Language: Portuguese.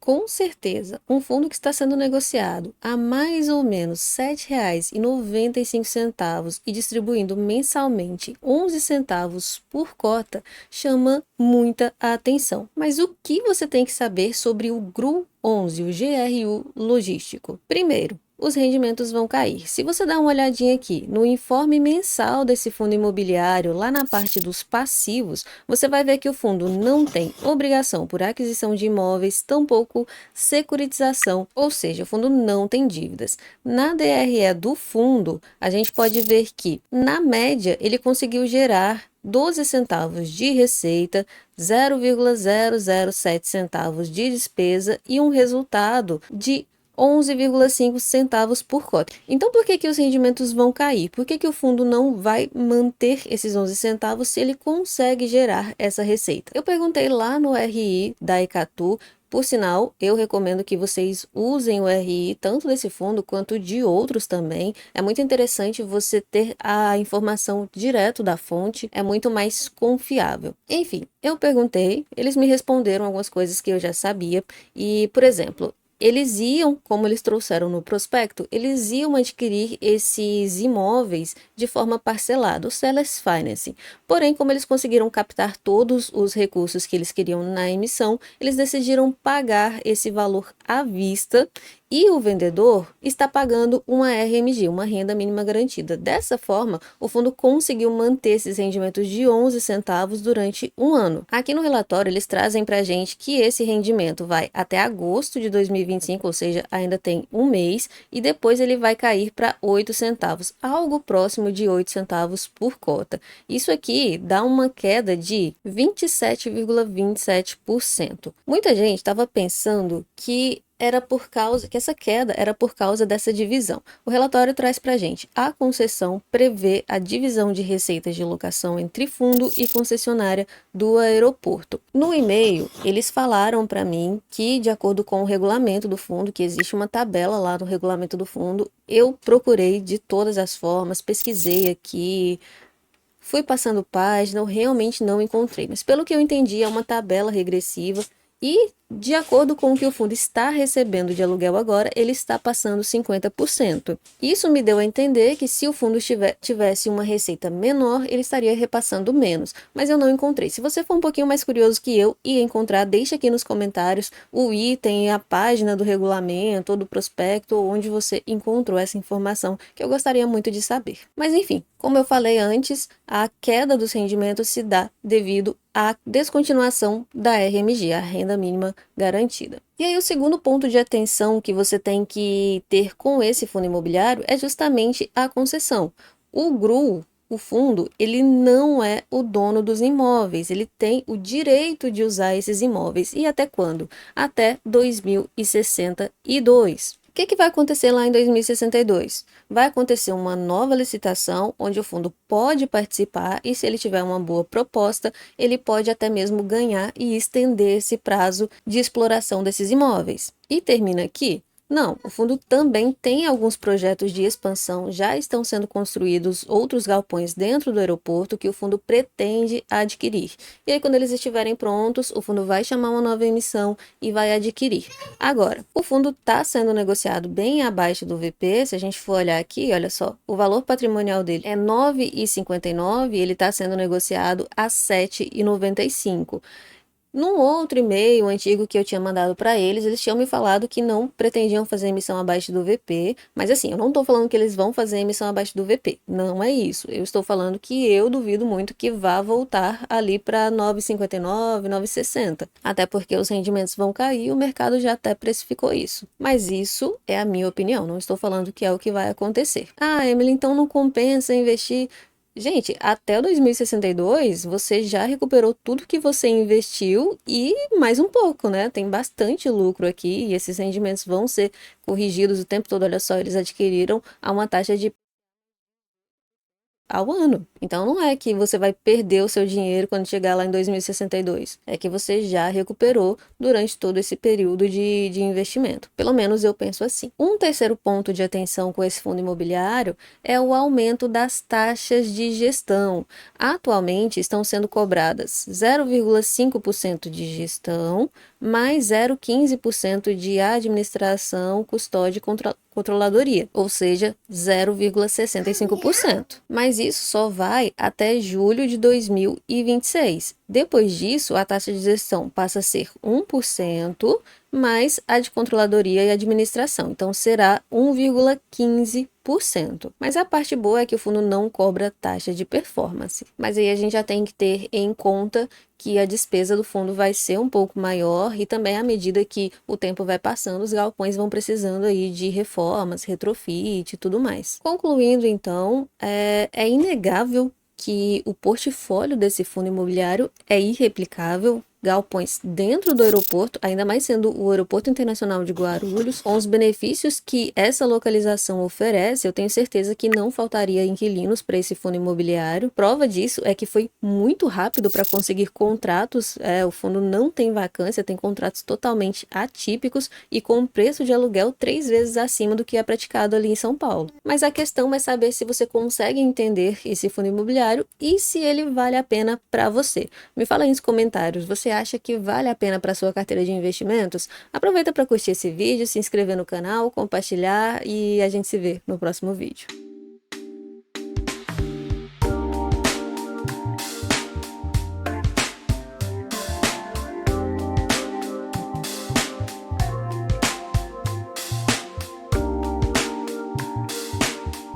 Com certeza, um fundo que está sendo negociado a mais ou menos R$ 7,95 e distribuindo mensalmente 11 centavos por cota chama muita atenção. Mas o que você tem que saber sobre o GRU 11, o GRU logístico? Primeiro, os rendimentos vão cair. Se você dá uma olhadinha aqui no informe mensal desse fundo imobiliário, lá na parte dos passivos, você vai ver que o fundo não tem obrigação por aquisição de imóveis, tampouco securitização, ou seja, o fundo não tem dívidas. Na DRE do fundo, a gente pode ver que, na média, ele conseguiu gerar 12 centavos de receita, 0,007 centavos de despesa e um resultado de 11,5 centavos por cota. Então, por que que os rendimentos vão cair? Por que que o fundo não vai manter esses 11 centavos se ele consegue gerar essa receita? Eu perguntei lá no RI da Ecatu. Por sinal, eu recomendo que vocês usem o RI tanto desse fundo quanto de outros também. É muito interessante você ter a informação direto da fonte, é muito mais confiável. Enfim, eu perguntei, eles me responderam algumas coisas que eu já sabia e, por exemplo, eles iam, como eles trouxeram no prospecto, eles iam adquirir esses imóveis de forma parcelada, o Seller's Financing. Porém, como eles conseguiram captar todos os recursos que eles queriam na emissão, eles decidiram pagar esse valor à vista e o vendedor está pagando uma RMG, uma renda mínima garantida. Dessa forma, o fundo conseguiu manter esses rendimentos de 11 centavos durante um ano. Aqui no relatório, eles trazem para a gente que esse rendimento vai até agosto de 2025, ou seja, ainda tem um mês, e depois ele vai cair para 8 centavos, algo próximo de 8 centavos por cota. Isso aqui dá uma queda de 27,27%. Muita gente estava pensando que essa queda era por causa dessa divisão. O relatório traz para a gente: a concessão prevê a divisão de receitas de locação entre fundo e concessionária do aeroporto. No e-mail, eles falaram para mim que, de acordo com o regulamento do fundo, que existe uma tabela lá no regulamento do fundo, eu procurei de todas as formas, pesquisei aqui, fui passando página, eu realmente não encontrei. Mas pelo que eu entendi, é uma tabela regressiva e, de acordo com o que o fundo está recebendo de aluguel agora, ele está passando 50%. Isso me deu a entender que, se o fundo tivesse uma receita menor, ele estaria repassando menos, mas eu não encontrei. Se você for um pouquinho mais curioso que eu e encontrar, deixa aqui nos comentários o item, a página do regulamento ou do prospecto, onde você encontrou essa informação, que eu gostaria muito de saber. Mas enfim, como eu falei antes, a queda dos rendimentos se dá devido à descontinuação da RMG, a renda mínima garantida. E aí, o segundo ponto de atenção que você tem que ter com esse fundo imobiliário é justamente a concessão. O GRU, o fundo, ele não é o dono dos imóveis, ele tem o direito de usar esses imóveis. E até quando? Até 2062. O que vai acontecer lá em 2062? Vai acontecer uma nova licitação, onde o fundo pode participar e, se ele tiver uma boa proposta, ele pode até mesmo ganhar e estender esse prazo de exploração desses imóveis. E termina aqui? Não, o fundo também tem alguns projetos de expansão, já estão sendo construídos outros galpões dentro do aeroporto que o fundo pretende adquirir. E aí, quando eles estiverem prontos, o fundo vai chamar uma nova emissão e vai adquirir. Agora, o fundo está sendo negociado bem abaixo do VP. Se a gente for olhar aqui, olha só, o valor patrimonial dele é 9,59 e ele está sendo negociado a 7,95. Num outro e-mail antigo que eu tinha mandado para eles, eles tinham me falado que não pretendiam fazer emissão abaixo do VP, mas assim, eu não estou falando que eles vão fazer emissão abaixo do VP, não é isso. Eu estou falando que eu duvido muito que vá voltar ali para 9,59, 9,60, até porque os rendimentos vão cair e o mercado já até precificou isso. Mas isso é a minha opinião, não estou falando que é o que vai acontecer. Ah, Emily, então não compensa investir. Gente, até 2062 você já recuperou tudo que você investiu e mais um pouco, né? Tem bastante lucro aqui e esses rendimentos vão ser corrigidos o tempo todo. Olha só, eles adquiriram a uma taxa de ao ano. Então não é que você vai perder o seu dinheiro quando chegar lá em 2062. É que você já recuperou durante todo esse período de investimento. Pelo menos eu penso assim. Um terceiro ponto de atenção com esse fundo imobiliário é o aumento das taxas de gestão. Atualmente estão sendo cobradas 0,5% de gestão, mais 0,15% de administração, custódia e controladoria, ou seja, 0,65%. Mas isso só vai até julho de 2026. Depois disso, a taxa de gestão passa a ser 1%, mais a de controladoria e administração. Então, será 1,15%. Mas a parte boa é que o fundo não cobra taxa de performance. Mas aí a gente já tem que ter em conta que a despesa do fundo vai ser um pouco maior e também à medida que o tempo vai passando, os galpões vão precisando aí de reformas, retrofit e tudo mais. Concluindo, então, é inegável que o portfólio desse fundo imobiliário é irreplicável. Galpões dentro do aeroporto, ainda mais sendo o Aeroporto Internacional de Guarulhos, com os benefícios que essa localização oferece, eu tenho certeza que não faltaria inquilinos para esse fundo imobiliário. Prova disso é que foi muito rápido para conseguir contratos, o fundo não tem vacância, tem contratos totalmente atípicos e com preço de aluguel 3 vezes acima do que é praticado ali em São Paulo. Mas a questão é saber se você consegue entender esse fundo imobiliário e se ele vale a pena para você. Me fala aí nos comentários, você acha que vale a pena para sua carteira de investimentos? Aproveita para curtir esse vídeo, se inscrever no canal, compartilhar e a gente se vê no próximo vídeo.